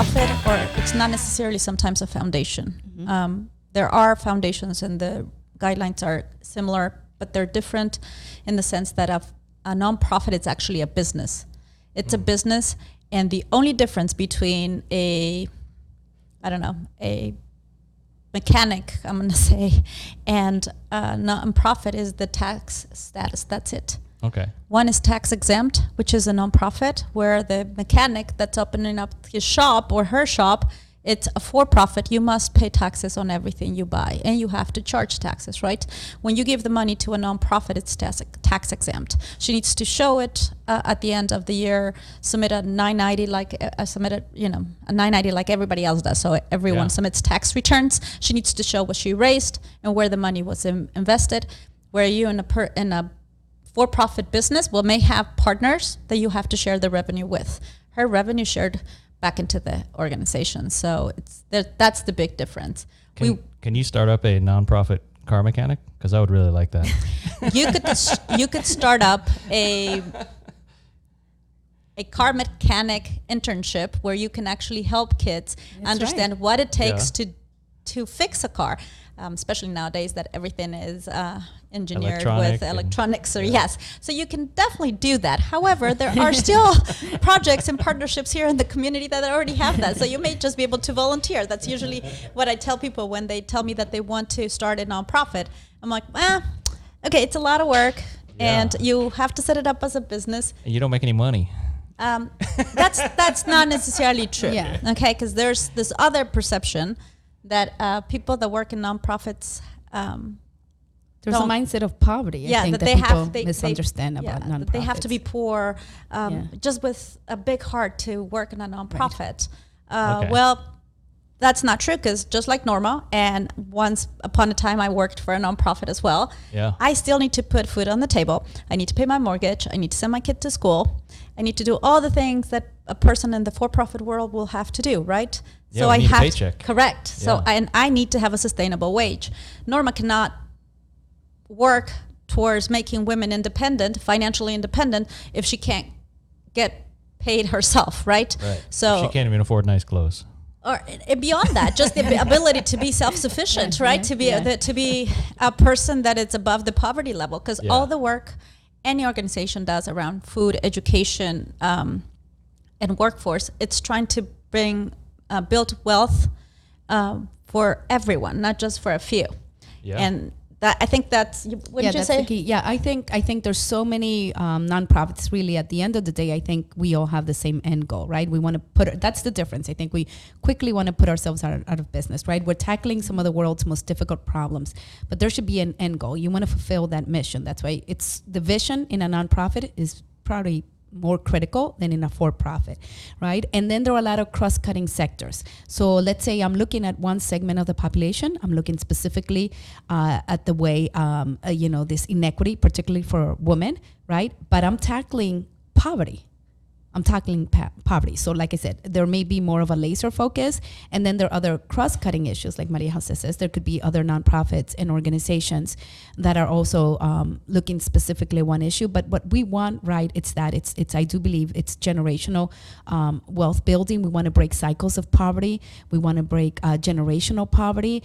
nonprofit, or it's not necessarily sometimes a foundation. There are foundations and the guidelines are similar, but they're different in the sense that a nonprofit is actually a business. It's a business, and the only difference between a mechanic, I'm going to say, and a nonprofit is the tax status. That's it. Okay. One is tax exempt, which is a nonprofit, where the mechanic that's opening up his shop or her shop, it's a for-profit. You must pay taxes on everything you buy, and you have to charge taxes, right? When you give the money to a nonprofit, it's tax exempt. She needs to show it at the end of the year, submit a 990 a 990 like everybody else does. So everyone submits tax returns. She needs to show what she raised and where the money was invested. Where you in a for-profit business may have partners that you have to share the revenue with. Her revenue shared back into the organization. So that's the big difference. Can you start up a nonprofit car mechanic? Because I would really like that. You could start up a car mechanic internship where you can actually help kids understand what it takes to fix a car. Especially nowadays that everything is engineered with electronics. So you can definitely do that. However, there are still projects and partnerships here in the community that already have that. So you may just be able to volunteer. That's usually what I tell people when they tell me that they want to start a nonprofit. I'm like, okay, it's a lot of work and you have to set it up as a business. And you don't make any money. That's not necessarily true. Okay, because there's this other perception that people that work in nonprofits there's a mindset of poverty. I think that people misunderstand about nonprofits. They have to be poor, just with a big heart to work in a nonprofit. Well, that's not true, because just like Norma, and once upon a time I worked for a nonprofit as well. I still need to put food on the table. I need to pay my mortgage. I need to send my kid to school. I need to do all the things that a person in the for-profit world will have to do, right? So I have a paycheck. Correct. So I need to have a sustainable wage. Norma cannot work towards making women independent, financially independent, if she can't get paid herself, right? So she can't even afford nice clothes. Or beyond that, just the ability to be self-sufficient, right? To be a person that is above the poverty level, because all the work any organization does around food, education, and workforce, it's trying to build wealth for everyone, not just for a few. And I think that's, wouldn't you say? The key. I think there's so many nonprofits. Really, at the end of the day, I think we all have the same end goal, right? We want to that's the difference. I think we quickly want to put ourselves out of business, right? We're tackling some of the world's most difficult problems, but there should be an end goal. You want to fulfill that mission. That's why it's the vision in a nonprofit is probably more critical than in a for-profit, right? And then there are a lot of cross-cutting sectors. So let's say I'm looking at one segment of the population. I'm looking specifically at the way, this inequity, particularly for women, right? But I'm tackling poverty. Poverty. So like I said, there may be more of a laser focus, and then there are other cross-cutting issues, like Maria Jose says. There could be other nonprofits and organizations that are also looking specifically at one issue. But what we want, right, it's I do believe it's generational wealth building. We want to break cycles of poverty. We want to break generational poverty.